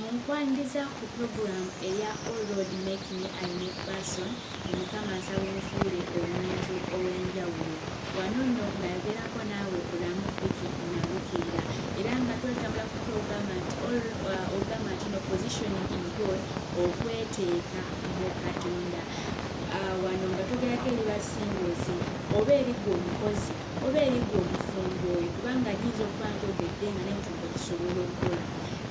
Munkwaniriza ku program eya All Road Making a Unique Person, Mukama asaba omufuule omuntu ow'enjawulo. Wano nno ngayogerako naawe Bulamu Vicky Nabukeera era nga twetambula ku ogamba nti no positioning in God, okweteeka mu Katonda. Wano nga togerako eri basingozi oba eri gwe omukozi oba eri gwe omufumbo oyo, kubanga nyinza okuba ntojjedde nga n'entungo kisobola okukola.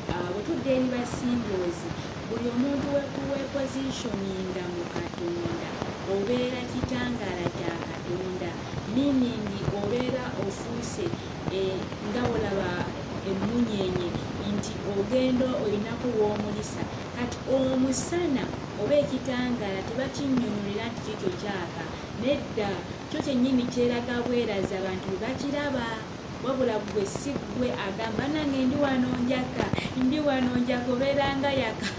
Bwe tudda eri basingozi, buli omuntu wepositioninga mu Katonda obeera kitangaala kya Katonda, meaning obeera ofuuse nga olaba emmunyeenye nti ogenda oyinako w'omulisa. Kati omusana oba ekitangaala tebakinnyonnyola nti kikyo kyaka, nedda kyo kyennyini kyeraga bwerazi abantu bwe bakiraba, wabula gwe si gwe agamba nange ndi wano njaka obeeranga yaka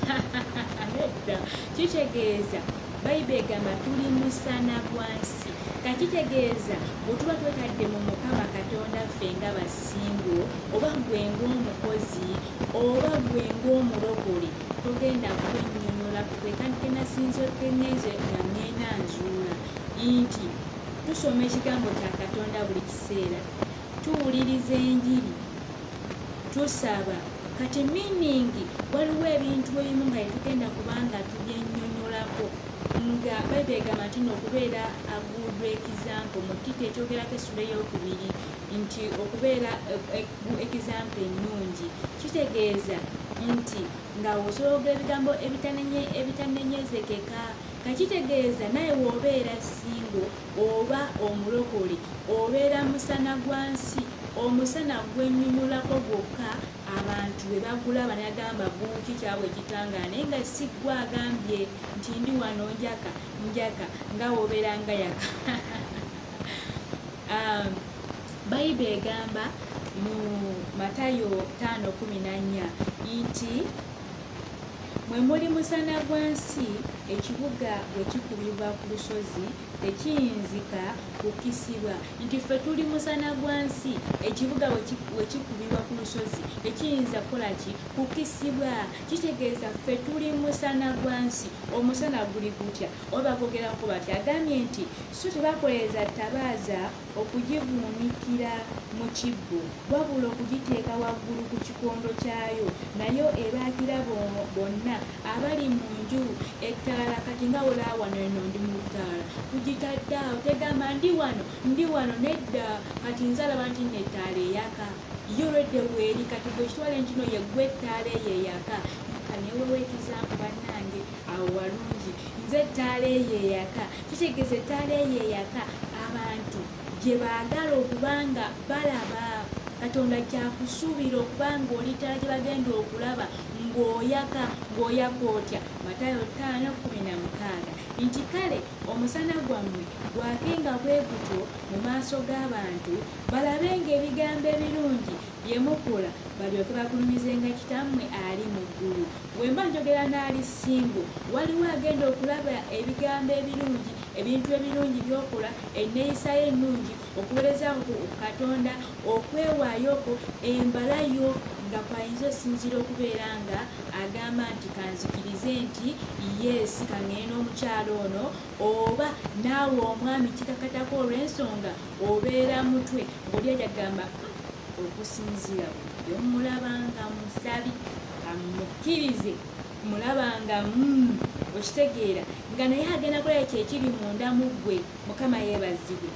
nedda. Kitegeeza Bayibuli egamba tuli musana gw'ansi. Kakitegeeza bwe tuba twetadde mu Mukama Katonda ffe nga basingo, oba gwe ng'omukozi oba gwe ng'omulokole, togenda kwennyonnyola ku gwe. Kandi kenasinze kenyeze nga neenanzuula nti tusoma ekigambo kya Katonda buli kiseera, tuwuliriza enjiri, tusaba. Kati meaning waliwo ebintu ebimu nga tugenda kubanga tubyennyonnyolako, nga Bayibuli egamba nti n'okubeera a good example. Mu Tito ekyogerako essula ey'okubiri nti okubeera example ennungi. Kitegeeza nti nga osobola ebigambo ebitanenyezekeka. Kakitegeeza naye w'obeera singo oba omulokole, obeera musana gwansi, omusana gwennyonnyolako gwokka. Abantu bwe bagulaba ne bagamba buuki kyabwe ekitangaala, naye nga si gwe agambye nti ndi wano njaka nga wobeera nga yaka. Bayibuli egamba mu Matayo 5:14 nti mwe muli musana gwansi, ekibuga bwe kikubibwa ku lusozi tekiyinzika kukisibwa. Nti ffe tuli musana gwansi, ekibuga bwe kikubibwa ku lusozi tekiyinza kukola ki? Kukisibwa. Kitegeeza ffe tuli musana gwansi. Omusana guli gutya? Oba bagogerako bati agambye nti so tebakoleeza ttabaaza okugivuunikira mu kibbo, wabula okugiteeka waggulu ku kikondo kyayo, nayo ebaakira bonna abali mu nju. Ettaala kati nga olaba wano eno ndi mu ttaala, tugitadde awo, tegamba ndi wano nedda. Kati nze alaba nti nettaala eyaka yo olwedde bweri, kati bwe kitwala entino yeggwe ettaala eyo eyaka. Kanewewo ekizampu bannange awo walungi, nze ettaala eyo eyaka. Kitegeeza ettaala eyo eyaka abantu gye baagala okubanga balaba. Katonda kyakusuubira okubanga oli ttaala gye bagenda okulaba ng'oyaka otya. Matayo 5:16 nti kale omusana gwammwe gwakenga bwe gutyo mu maaso g'abantu, balabenga ebigambo ebirungi bye mukola, balyoke bagulumizenga Kitammwe ali mu ggulu. Bwe mba njogera n'ali singo, waliwo agenda okulaba ebigambo ebirungi, ebintu ebirungi by'okola, enneeyisa yo ennungi, okuweerezako ku Katonda, okwewaayoko, embala yo nga kwayinza osinziira okubeera nga agamba nti kanzikirize nti yes kangene n'omukyalo ono, oba naawe omwami kikakatako olw'ensonga obeera mutwe ng'oli ajagamba okusinziira buli omulabanga musabi kamukkirize, mulabanga okitegeera nga naye agenda kulaba kyekiri munda mu ggwe. Mukama yeebazibwe.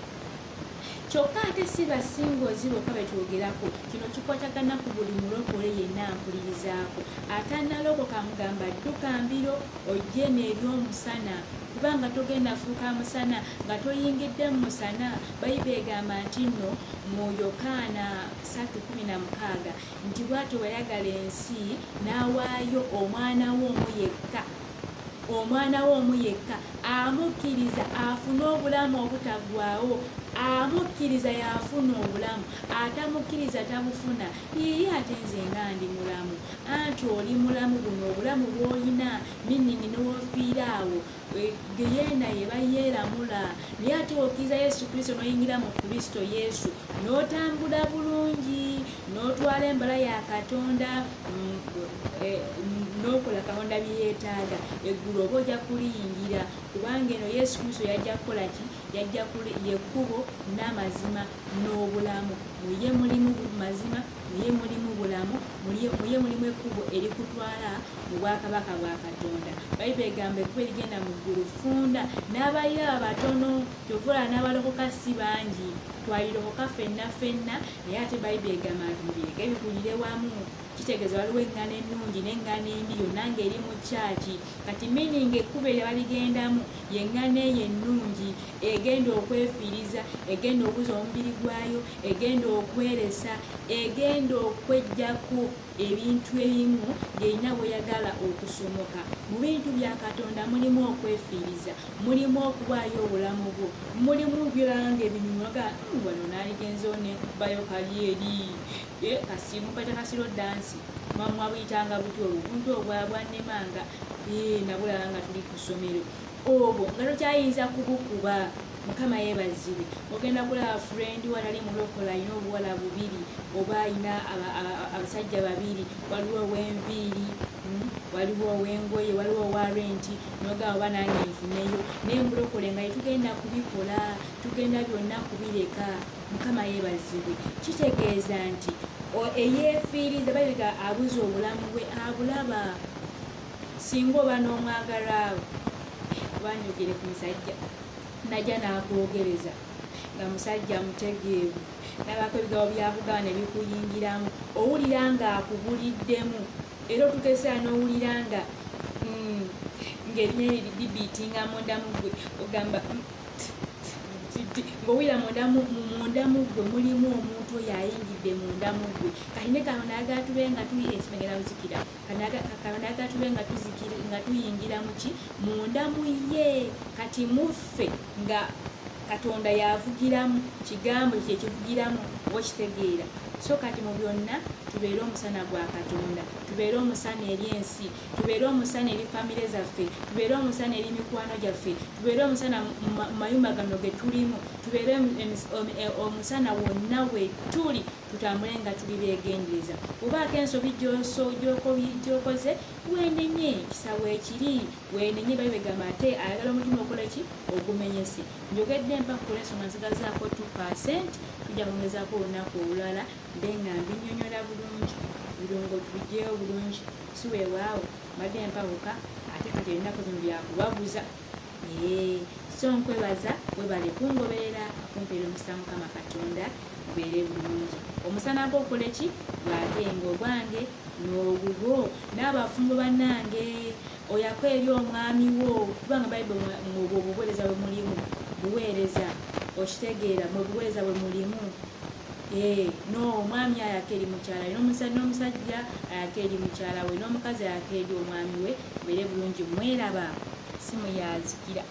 Kyokka ate si basingozi bokka betwogerako, kino kikwatagana ku buli mulokole yenna ampulirizaako. Atannalokoka mugamba dduka mbiro ojje n'eryomusana, kubanga togenda fuuka musana nga toyingidde mu musana. Bayibuli egamba nti nno mu Yokaana 3:16 nti bw'atyo wayagala ensi n'awaayo omwana we omu yekka, amukkiriza afune obulamu obutaggwaawo. Amukkiriza yaafuna obulamu, atamukkiriza tabufuna. Yiye ate nze nga ndi mulamu, anti oli mulamu, buno obulamu bw'olina minini n'ofiira awo geyeena ye bayeeramula. Naye ate okkiriza Yesu Kristo n'oyingira mu Kristo Yesu, n'otambula bulungi, n'otwala embala ya Katonda n'okola Katonda bye yeetaaga, eggulu oba ojja kuliyingira, kubanga eno Yesu Kristo yajja kukola ki? Yajja yekkubo n'amazima n'obulamu. Muye mulimu mazima, muye mulimu bulamu, muye mulimu ekkubo erikutwala mu bwakabaka bwa Katonda. Bayibuli egamba ekkubo erigenda mu ggulu ffunda, n'abalira batono. Kyova n'abalokoka si bangi, twalirokoka ffenna naye ate Bayibuli egamba nti mubireke bikulire wamu. Kitegeeza waliwo eŋŋano ennungi n'eŋŋano embi, yonna ng'eri mu kyaki. Kati meaning ekkubo eryo baligendamu y'eŋŋano eyo ennungi, egenda okwefiiriza, egenda okuza omubiri gwayo, egenda okweresa, egenda okweggyako ebintu ebimu ng'erina bw'eyagala okusomoka. Mu bintu bya Katonda mulimu okwefiiriza, mulimu okuwaayo obulamu bwo, mulimu byolanga ebinyumaga wano n'aligenza onekubayo kali eri kasimukwata kasiro dansi mwabuyitanga butyo obuntu obwabwannemanga nabulaba nga tuli ku ssomero obwo nga tokyayinza kubukuba. Mukama yeebazibwe. Ogenda kulaba friend watali mulokola alina obuwala bubiri oba alina abasajja babiri, waliwo ow'enviiri, waliwo ow'engoye, waliwo owa renti, nogamba oba nange nfuneyo. Naye mulokole nga tetugenda kubikola, tugenda byonna kubireka. Mukama yeebazibwe. Kitegeeza nti eyeefiiriza baleka abuza obulamu bwe abulaba. Singa oba n'omwagalwa banjogere ku musajja najja n'akwogereza nga musajja mutegeevu, nabako ebigabo byakugaba ne bikuyingiramu, owulira ng'akubuliddemu era otukeseera n'owulira nga ng'erinnya libiitinga mundamu gwe, ogamba ng'owulira mundamu gwe mulimu omuntu oyo ayingidde mundamu gwe. Kati ne Katonda ayagala tube nga ekimegera kuzikira, Katonda ayagala tube nga tuyingira muki? Mundamu ye. Kati muffe nga Katonda yavugiramu, kigambo kye kivugiramu, oba okitegeera. So kati mu byonna tubeere omusana gwa Katonda, tubeere omusana eri ensi, tubeere omusana eri famire zaffe, tubeere omusana eri mikwano gyaffe, tubeere omusana mu mayumba gano ge tulimu, tubeere omusana wonna we tuli, tutambule nga tuli beegendereza. Obaako ensobi gy'okoze weenenye, kisawo ekiri weenenye. Bayibuli egamba ate ayagala omutima okola ki? Ogumenyese. Njogedde mpakula ensonga nsigazaako 2%, tujja kwongezaako olunaku olulala mbe nga mbinnyonnyola bulungi, birungo tubiggyeyo bulungi. Si weewaawo mbadde mpawuka ate kati ennaku zino byakubaguza. So nkwebaza webale kungoberera kumpeera omukisa Mukama Katonda gubeere bulungi. Omusana gw'okola ki? Gwagenga ogwange n'ogugwo n'abafumbo bannange oyako eri omwami wo, kubanga Bayibuli obuweereza bwe mulimu buweereza, okitegeera mu buweereza bwe mulimu. Omwami ayaka eri mukyala we, n'omusajja ayaka eri mukyala we, n'omukazi ayaka eri omwami we. Mubeere bulungi, mweraba, si muyazikira.